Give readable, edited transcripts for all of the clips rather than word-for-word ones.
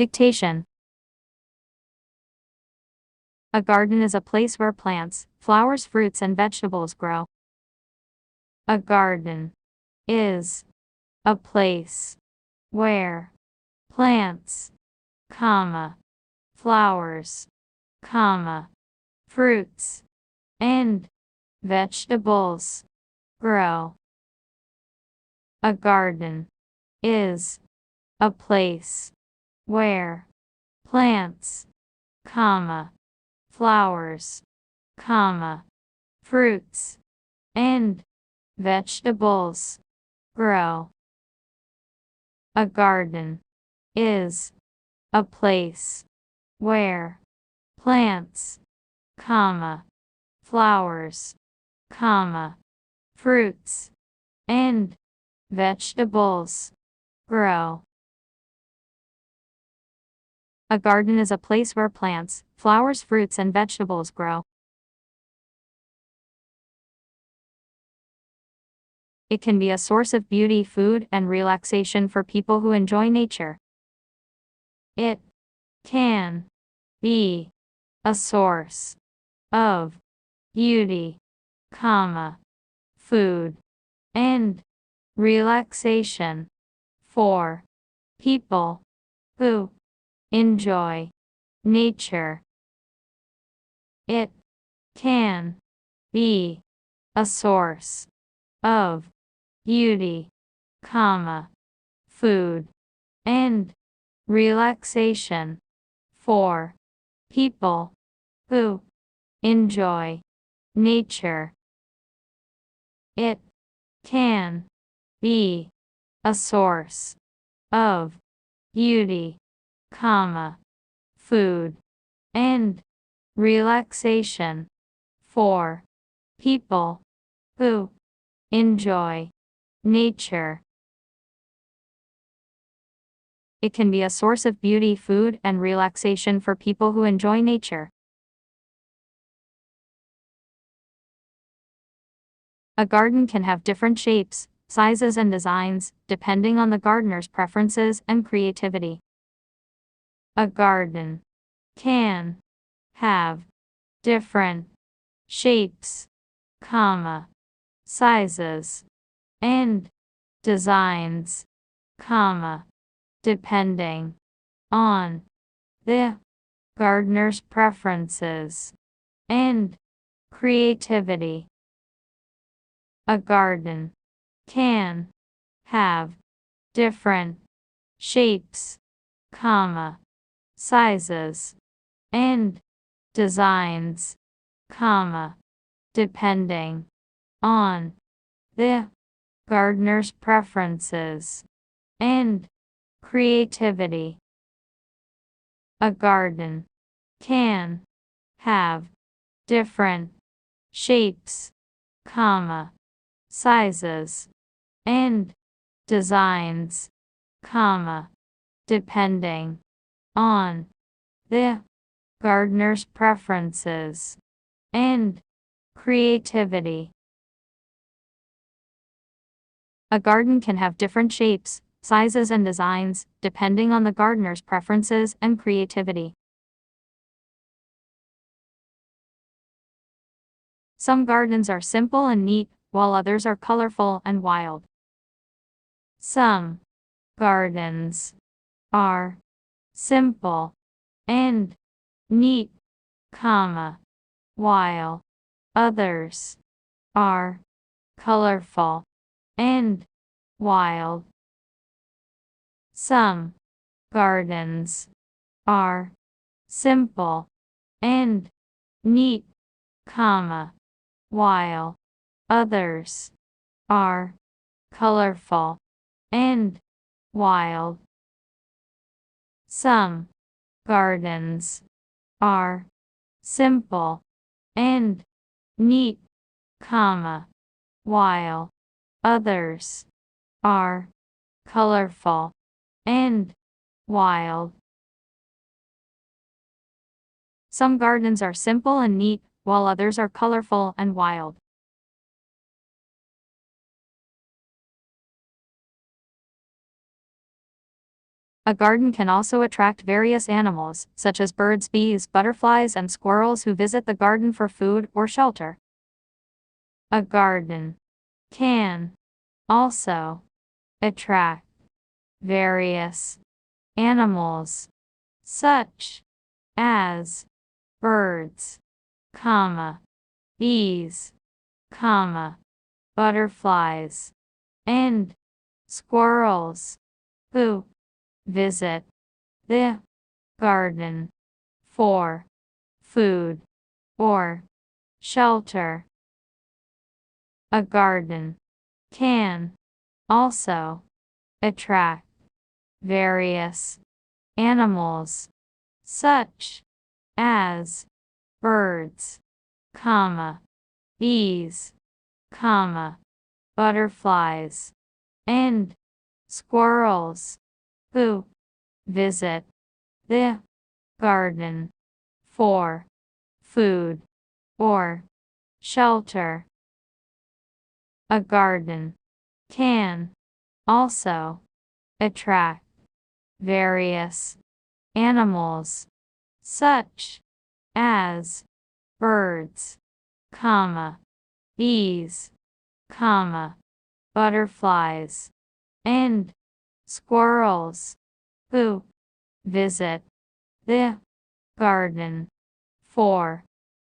Dictation. A garden is a place where plants, flowers, fruits, and vegetables grow. A garden is a place where plants, flowers, fruits, and vegetables grow. A garden is a place where plants, flowers, fruits, and vegetables grow. A garden is a place where plants, flowers, fruits, and vegetables grow. A garden is a place where plants, flowers, fruits, and vegetables grow. It can be a source of beauty, food, and relaxation for people who enjoy nature. It can be a source of beauty, food, and relaxation for people who enjoy nature. It can be a source of beauty, food, and relaxation for people who enjoy nature. It can be a source of beauty, food, and relaxation for people who enjoy nature. It can be a source of beauty, food, and relaxation for people who enjoy nature. A garden can have different shapes, sizes, and designs, depending on the gardener's preferences and creativity. A garden can have different shapes, sizes, and designs, depending on the gardener's preferences and creativity. A garden can have different shapes, sizes, and designs, depending on the gardener's preferences and creativity. A garden can have different shapes, sizes, and designs, depending on the gardener's preferences and creativity. A garden can have different shapes, sizes, and designs, depending on the gardener's preferences and creativity. Some gardens are simple and neat, while others are colorful and wild. Some gardens are simple and neat, while others are colorful and wild. Some gardens are simple and neat, while others are colorful and wild. Some gardens are simple and neat, while others are colorful and wild. Some gardens are simple and neat, while others are colorful and wild. A garden can also attract various animals, such as birds, bees, butterflies, and squirrels who visit the garden for food or shelter. A garden can also attract various animals, such as birds, bees, butterflies, and squirrels, who visit the garden for food or shelter. A garden can also attract various animals, such as birds, bees, butterflies, and squirrels, who visit the garden for food or shelter. A garden can also attract various animals, such as birds, bees, butterflies, and squirrels, who visit the garden for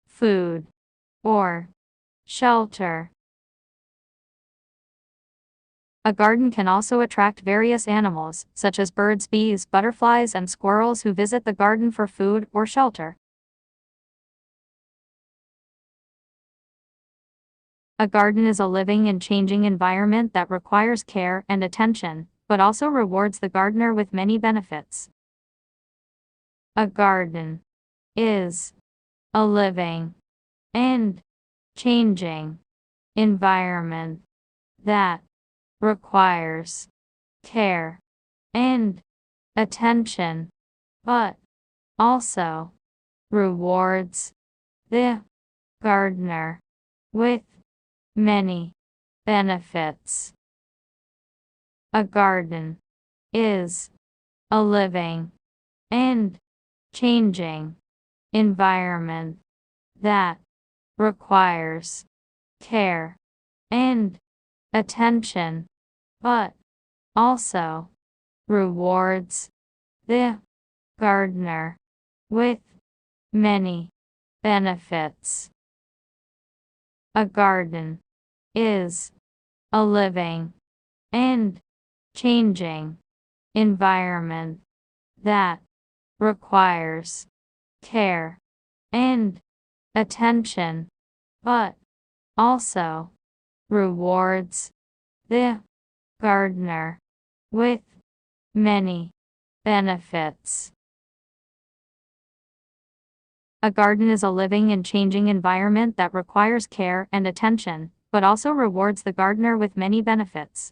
food or shelter. A garden can also attract various animals, such as birds, bees, butterflies, and squirrels who visit the garden for food or shelter. A garden is a living and changing environment that requires care and attention, but also rewards the gardener with many benefits. A garden is a living and changing environment that requires care and attention, but also rewards the gardener with many benefits. A garden is a living and changing environment that requires care and attention, but also rewards the gardener with many benefits. A garden is a living and changing environment that requires care and attention, but also rewards the gardener with many benefits. A garden is a living and changing environment that requires care and attention, but also rewards the gardener with many benefits.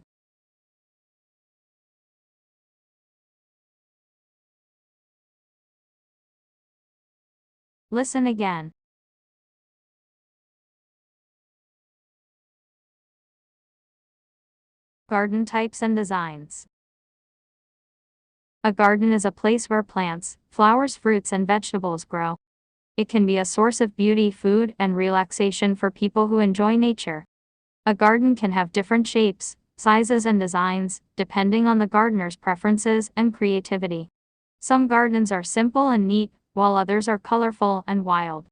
Listen again. Garden types and designs. A garden is a place where plants, flowers, fruits, and vegetables grow. It can be a source of beauty, food, and relaxation for people who enjoy nature. A garden can have different shapes, sizes, and designs, depending on the gardener's preferences and creativity. Some gardens are simple and neat, while others are colorful and wild.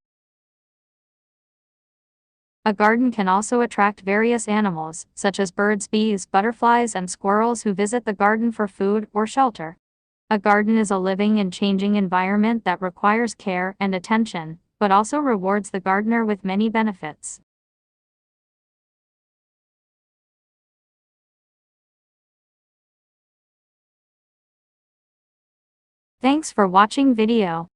A garden can also attract various animals, such as birds, bees, butterflies, and squirrels who visit the garden for food or shelter. A garden is a living and changing environment that requires care and attention, but also rewards the gardener with many benefits. Thanks for watching video.